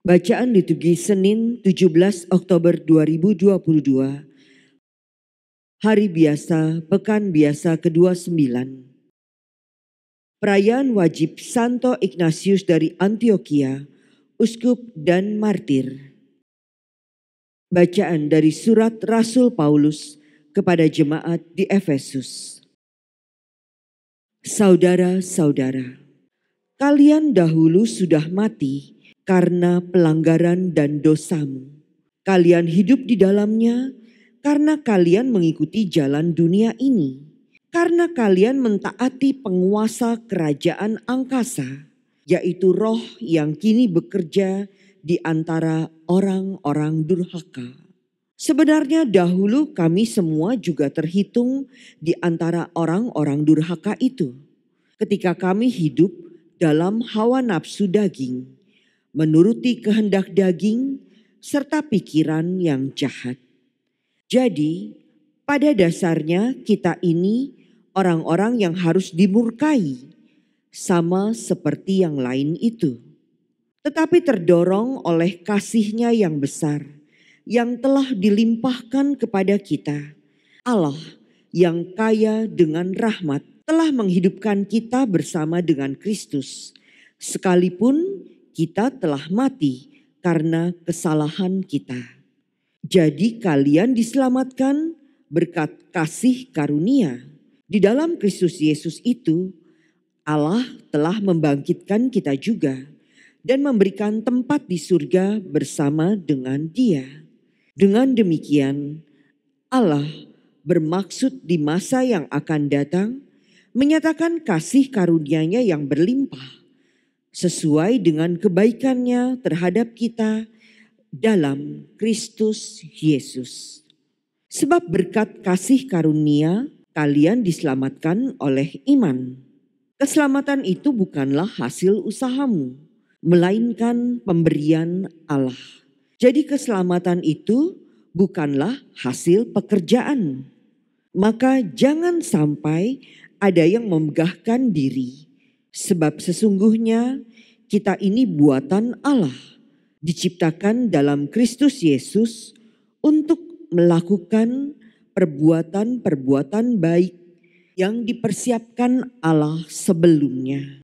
Bacaan liturgi Senin 17 Oktober 2022, Hari Biasa, Pekan Biasa ke-29. Perayaan wajib Santo Ignatius dari Antioquia, Uskup dan Martir. Bacaan dari surat Rasul Paulus kepada jemaat di Efesus. Saudara-saudara, kalian dahulu sudah mati karena pelanggaran dan dosamu. Kalian hidup di dalamnya karena kalian mengikuti jalan dunia ini. Karena kalian mentaati penguasa kerajaan angkasa, yaitu roh yang kini bekerja di antara orang-orang durhaka. Sebenarnya dahulu kami semua juga terhitung di antara orang-orang durhaka itu. Ketika kami hidup dalam hawa nafsu daging, menuruti kehendak daging, serta pikiran yang jahat. Jadi, pada dasarnya kita ini orang-orang yang harus dimurkai, sama seperti yang lain itu. Tetapi terdorong oleh kasih-Nya yang besar, yang telah dilimpahkan kepada kita, Allah yang kaya dengan rahmat telah menghidupkan kita bersama dengan Kristus, sekalipun kita telah mati karena kesalahan kita. Jadi kalian diselamatkan berkat kasih karunia. Di dalam Kristus Yesus itu, Allah telah membangkitkan kita juga dan memberikan tempat di surga bersama dengan Dia. Dengan demikian, Allah bermaksud di masa yang akan datang menyatakan kasih karunia-Nya yang berlimpah sesuai dengan kebaikan-Nya terhadap kita dalam Kristus Yesus. Sebab berkat kasih karunia kalian diselamatkan oleh iman. Keselamatan itu bukanlah hasil usahamu, melainkan pemberian Allah. Jadi keselamatan itu bukanlah hasil pekerjaan. Maka jangan sampai ada yang memegahkan diri. Sebab sesungguhnya kita ini buatan Allah, diciptakan dalam Kristus Yesus untuk melakukan perbuatan-perbuatan baik yang dipersiapkan Allah sebelumnya.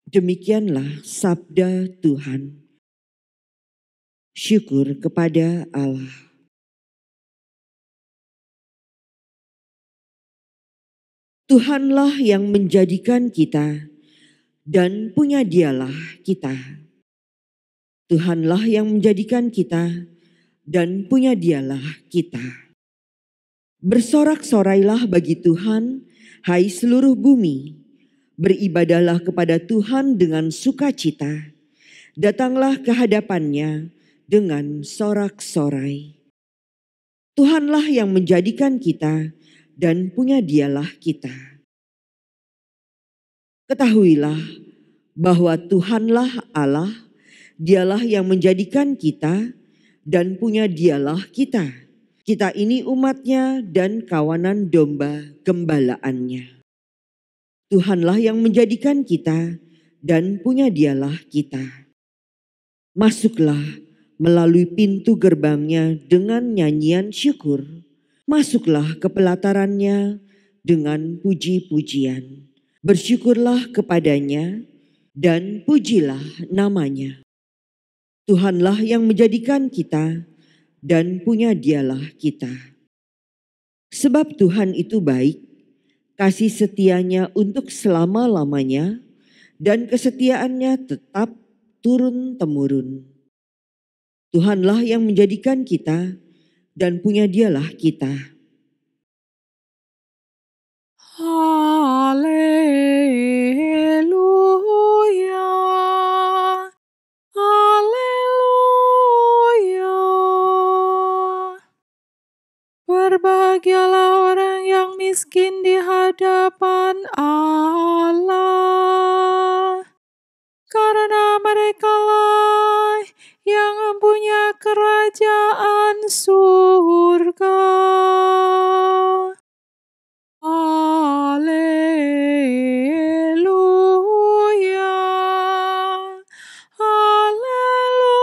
Demikianlah sabda Tuhan. Syukur kepada Allah. Tuhanlah yang menjadikan kita dan punya Dialah kita. Tuhanlah yang menjadikan kita dan punya Dialah kita. Bersorak-sorailah bagi Tuhan, hai seluruh bumi. Beribadahlah kepada Tuhan dengan sukacita. Datanglah ke hadapan-Nya dengan sorak-sorai. Tuhanlah yang menjadikan kita dan punya Dialah kita. Ketahuilah bahwa Tuhanlah Allah, Dialah yang menjadikan kita dan punya Dialah kita. Kita ini umat-Nya dan kawanan domba gembalaannya. Tuhanlah yang menjadikan kita dan punya Dialah kita. Masuklah melalui pintu gerbang-Nya dengan nyanyian syukur. Masuklah ke pelataran-Nya dengan puji-pujian. Bersyukurlah kepada-Nya dan pujilah nama-Nya. Tuhanlah yang menjadikan kita dan punya Dialah kita. Sebab Tuhan itu baik, kasih setia-Nya untuk selama-lamanya, dan kesetiaan-Nya tetap turun-temurun. Tuhanlah yang menjadikan kita dan punya Dialah kita. Haleluya, haleluya. Berbahagialah orang yang miskin di hadapan Allah, karena merekalah yang mempunyai kerajaan surga. Haleluya, haleluya.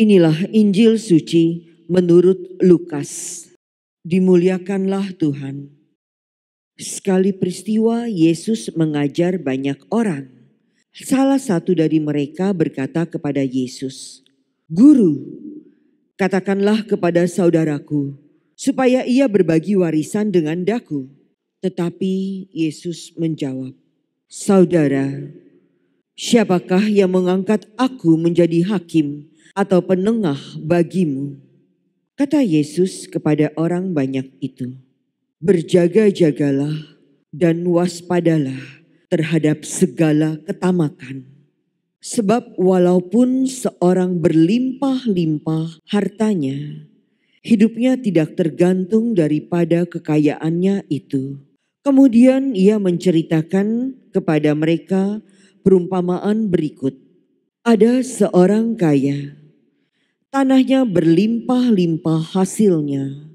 Inilah Injil suci menurut Lukas. Dimuliakanlah Tuhan. Sekali peristiwa Yesus mengajar banyak orang. Salah satu dari mereka berkata kepada Yesus, "Guru, katakanlah kepada saudaraku supaya ia berbagi warisan dengan daku." Tetapi Yesus menjawab, "Saudara, siapakah yang mengangkat aku menjadi hakim atau penengah bagimu?" Kata Yesus kepada orang banyak itu, "Berjaga-jagalah dan waspadalah terhadap segala ketamakan. Sebab walaupun seorang berlimpah-limpah hartanya, hidupnya tidak tergantung daripada kekayaannya itu." Kemudian ia menceritakan kepada mereka perumpamaan berikut. Ada seorang kaya, tanahnya berlimpah-limpah hasilnya.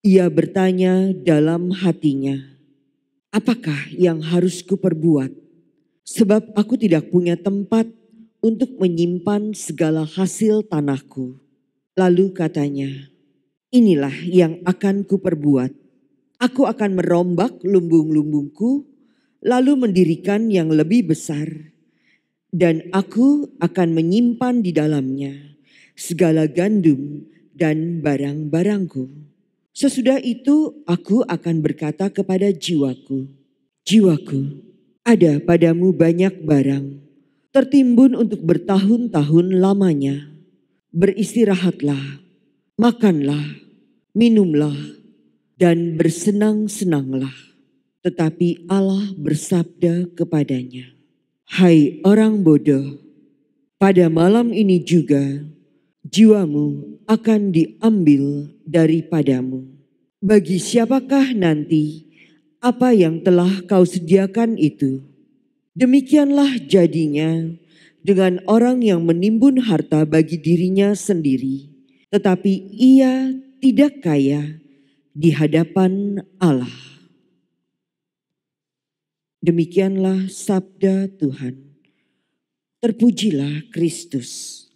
Ia bertanya dalam hatinya, "Apakah yang harus kuperbuat? Sebab aku tidak punya tempat untuk menyimpan segala hasil tanahku." Lalu katanya, "Inilah yang akan kuperbuat. Aku akan merombak lumbung-lumbungku, lalu mendirikan yang lebih besar. Dan aku akan menyimpan di dalamnya segala gandum dan barang-barangku. Sesudah itu aku akan berkata kepada jiwaku, 'Jiwaku, ada padamu banyak barang, tertimbun untuk bertahun-tahun lamanya. Beristirahatlah, makanlah, minumlah, dan bersenang-senanglah.' Tetapi Allah bersabda kepadanya, 'Hai orang bodoh, pada malam ini juga jiwamu akan diambil daripadamu. Bagi siapakah nanti apa yang telah kau sediakan itu?' Demikianlah jadinya dengan orang yang menimbun harta bagi dirinya sendiri, tetapi ia tidak kaya di hadapan Allah." Demikianlah sabda Tuhan. Terpujilah Kristus.